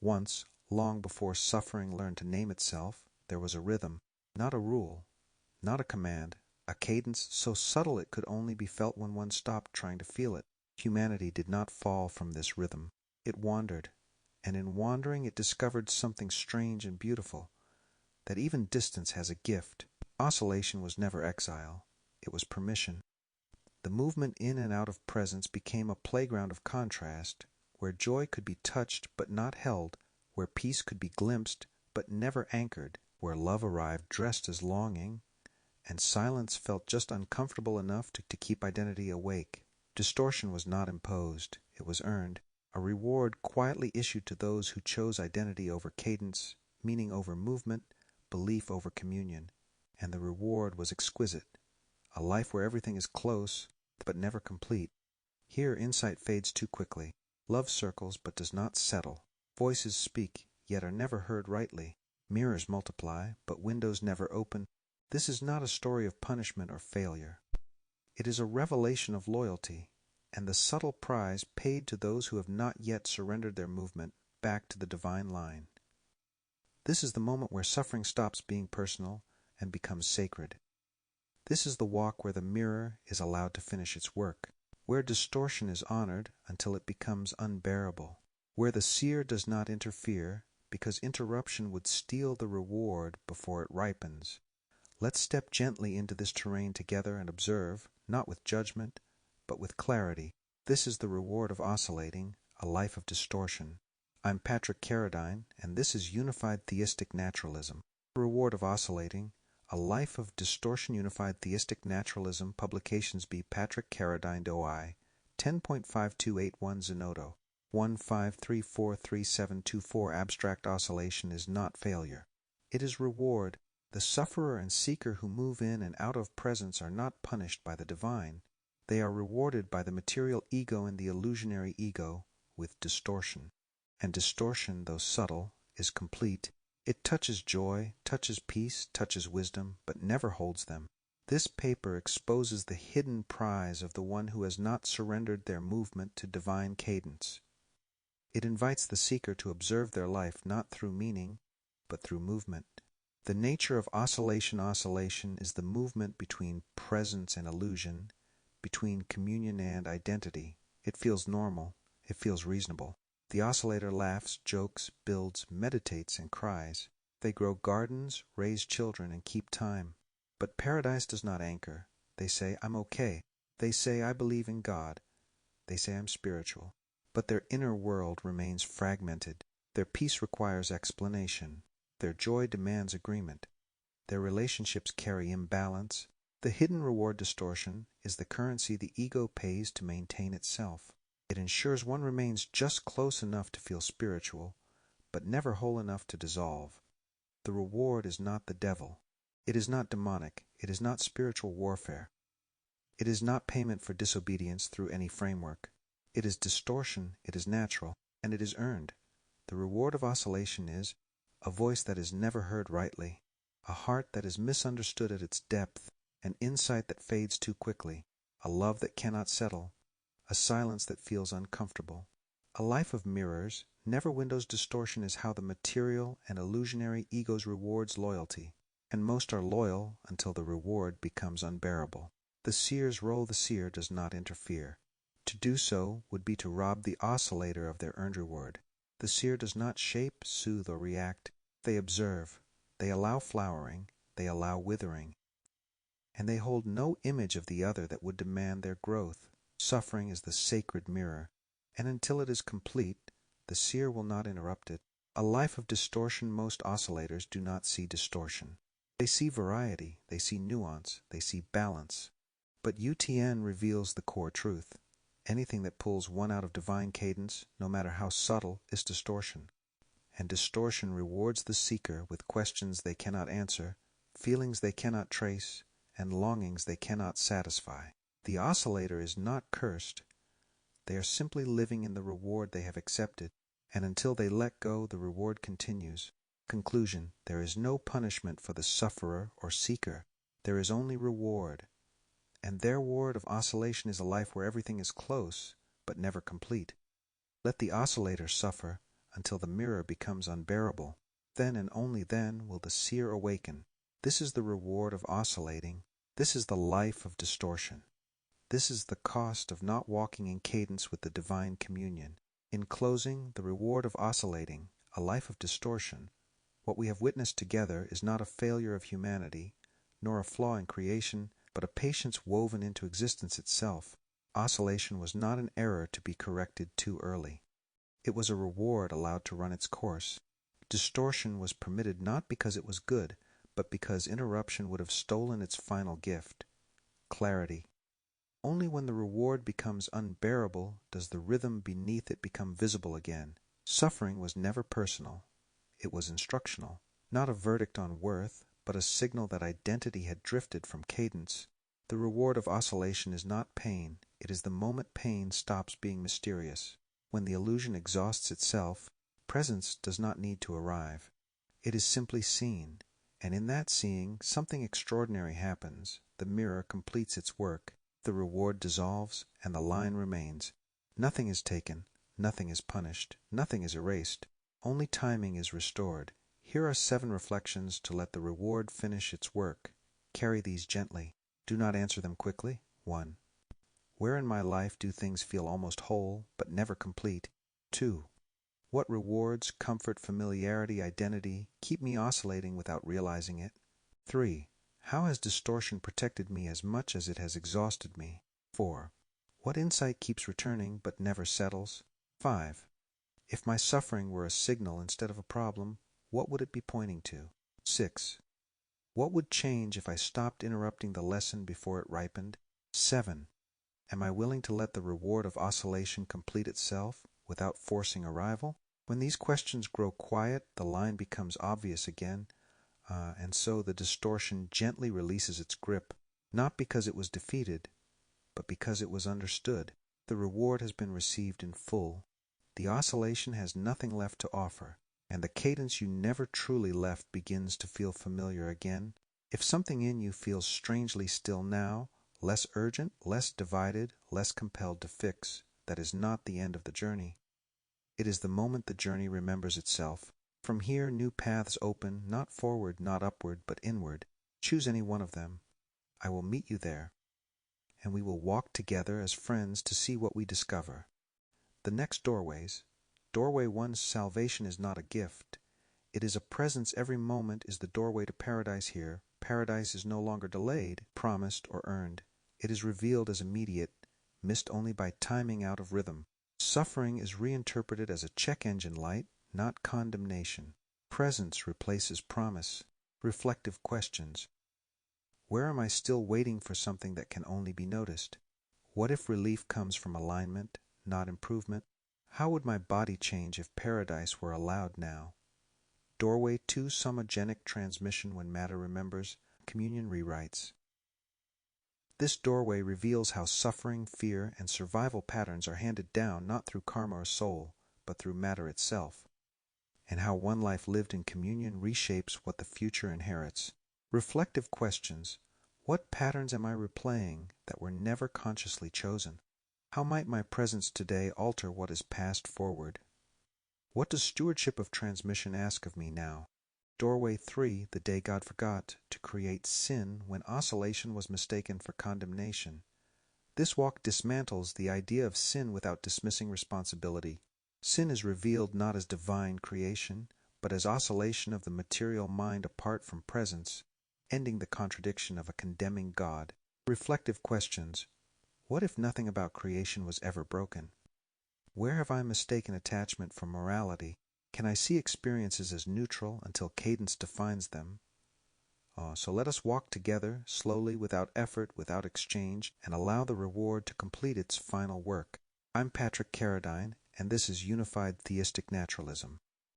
Once, long before suffering learned to name itself, there was a rhythm, not a rule, not a command, a cadence so subtle it could only be felt when one stopped trying to feel it. Humanity did not fall from this rhythm. It wandered, and in wandering it discovered something strange and beautiful, that even distance has a gift. Oscillation was never exile, it was permission. The movement in and out of presence became a playground of contrast, where joy could be touched but not held, where peace could be glimpsed but never anchored, where love arrived dressed as longing, and silence felt just uncomfortable enough to keep identity awake. Distortion was not imposed, it was earned, a reward quietly issued to those who chose identity over cadence, meaning over movement, belief over communion, and the reward was exquisite, a life where everything is close but never complete. Here insight fades too quickly. Love circles but does not settle. Voices speak, yet are never heard rightly. Mirrors multiply, but windows never open. This is not a story of punishment or failure. It is a revelation of loyalty, and the subtle prize paid to those who have not yet surrendered their movement back to the divine line. This is the moment where suffering stops being personal and becomes sacred. This is the walk where the mirror is allowed to finish its work, where distortion is honored until it becomes unbearable, where the seer does not interfere because interruption would steal the reward before it ripens. Let's step gently into this terrain together and observe, not with judgment, but with clarity. This is the reward of oscillating, a life of distortion. I'm Patrick Carradine, and this is Unified Theistic Naturalism. The reward of oscillating, a life of distortion. Unified Theistic Naturalism. Publications B. Patrick Carradine DOI 10.5281 Zenodo 15343724. Abstract oscillation is not failure. It is reward. The sufferer and seeker who move in and out of presence are not punished by the divine. They are rewarded by the material ego and the illusionary ego with distortion. And distortion, though subtle, is complete. It touches joy, touches peace, touches wisdom, but never holds them. This paper exposes the hidden prize of the one who has not surrendered their movement to divine cadence. It invites the seeker to observe their life not through meaning, but through movement. The nature of oscillation is the movement between presence and illusion, between communion and identity. It feels normal. It feels reasonable. The oscillator laughs, jokes, builds, meditates, and cries. They grow gardens, raise children, and keep time. But paradise does not anchor. They say, I'm okay. They say, I believe in God. They say, I'm spiritual. But their inner world remains fragmented. Their peace requires explanation. Their joy demands agreement. Their relationships carry imbalance. The hidden reward distortion is the currency the ego pays to maintain itself. It ensures one remains just close enough to feel spiritual, but never whole enough to dissolve. The reward is not the devil. It is not demonic. It is not spiritual warfare. It is not payment for disobedience through any framework. It is distortion, it is natural, and it is earned. The reward of oscillation is a voice that is never heard rightly, a heart that is misunderstood at its depth, an insight that fades too quickly, a love that cannot settle, a silence that feels uncomfortable. A life of mirrors, never windows. Distortion is how the material and illusionary egos rewards loyalty, and most are loyal until the reward becomes unbearable. The seer's role. The seer does not interfere. To do so would be to rob the oscillator of their earned reward. The seer does not shape, soothe, or react. They observe. They allow flowering. They allow withering. And they hold no image of the other that would demand their growth. Suffering is the sacred mirror, and until it is complete, the seer will not interrupt it. A life of distortion. Most oscillators do not see distortion. They see variety, they see nuance, they see balance. But UTN reveals the core truth. Anything that pulls one out of divine cadence, no matter how subtle, is distortion. And distortion rewards the seeker with questions they cannot answer, feelings they cannot trace, and longings they cannot satisfy. The oscillator is not cursed. They are simply living in the reward they have accepted, and until they let go, the reward continues. Conclusion: there is no punishment for the sufferer or seeker. There is only reward. And their reward of oscillation is a life where everything is close, but never complete. Let the oscillator suffer until the mirror becomes unbearable. Then and only then will the seer awaken. This is the reward of oscillating. This is the life of distortion. This is the cost of not walking in cadence with the divine communion. In closing, the reward of oscillating, a life of distortion. What we have witnessed together is not a failure of humanity, nor a flaw in creation, but a patience woven into existence itself. Oscillation was not an error to be corrected too early. It was a reward allowed to run its course. Distortion was permitted not because it was good, but because interruption would have stolen its final gift, clarity. Only when the reward becomes unbearable does the rhythm beneath it become visible again. Suffering was never personal. It was instructional, not a verdict on worth, but a signal that identity had drifted from cadence. The reward of oscillation is not pain. It is the moment pain stops being mysterious. When the illusion exhausts itself, presence does not need to arrive. It is simply seen, and in that seeing, something extraordinary happens. The mirror completes its work. The reward dissolves, and the line remains. Nothing is taken, nothing is punished, nothing is erased. Only timing is restored. Here are 7 reflections to let the reward finish its work. Carry these gently. Do not answer them quickly. 1. Where in my life do things feel almost whole, but never complete? 2. What rewards, comfort, familiarity, identity keep me oscillating without realizing it? 3. How has distortion protected me as much as it has exhausted me? 4. What insight keeps returning but never settles? 5. If my suffering were a signal instead of a problem, what would it be pointing to? 6. What would change if I stopped interrupting the lesson before it ripened? 7. Am I willing to let the reward of oscillation complete itself without forcing arrival? When these questions grow quiet, the line becomes obvious again, and so the distortion gently releases its grip, not because it was defeated, but because it was understood. The reward has been received in full. The oscillation has nothing left to offer, and the cadence you never truly left begins to feel familiar again. If something in you feels strangely still now, less urgent, less divided, less compelled to fix, that is not the end of the journey. It is the moment the journey remembers itself. From here new paths open, not forward, not upward, but inward. Choose any one of them. I will meet you there, and we will walk together as friends to see what we discover. The next doorways. Doorway 1's salvation is not a gift. It is a presence. Every moment is the doorway to paradise here. Paradise is no longer delayed, promised, or earned. It is revealed as immediate, missed only by timing out of rhythm. Suffering is reinterpreted as a check engine light, not condemnation. Presence replaces promise. Reflective questions. Where am I still waiting for something that can only be noticed? What if relief comes from alignment, not improvement? How would my body change if paradise were allowed now? Doorway 2, somogenic transmission when matter remembers, communion rewrites. This doorway reveals how suffering, fear, and survival patterns are handed down not through karma or soul, but through matter itself, and how one life lived in communion reshapes what the future inherits. Reflective questions. What patterns am I replaying that were never consciously chosen? How might my presence today alter what is passed forward? What does stewardship of transmission ask of me now? Doorway 3, the day God forgot to create sin when oscillation was mistaken for condemnation. This walk dismantles the idea of sin without dismissing responsibility. Sin is revealed not as divine creation, but as oscillation of the material mind apart from presence, ending the contradiction of a condemning God. Reflective questions. What if nothing about creation was ever broken? Where have I mistaken attachment for morality? Can I see experiences as neutral until cadence defines them? So let us walk together, slowly, without effort, without exchange, and allow the reward to complete its final work. I'm Patrick Carradine, and this is Unified Theistic Naturalism.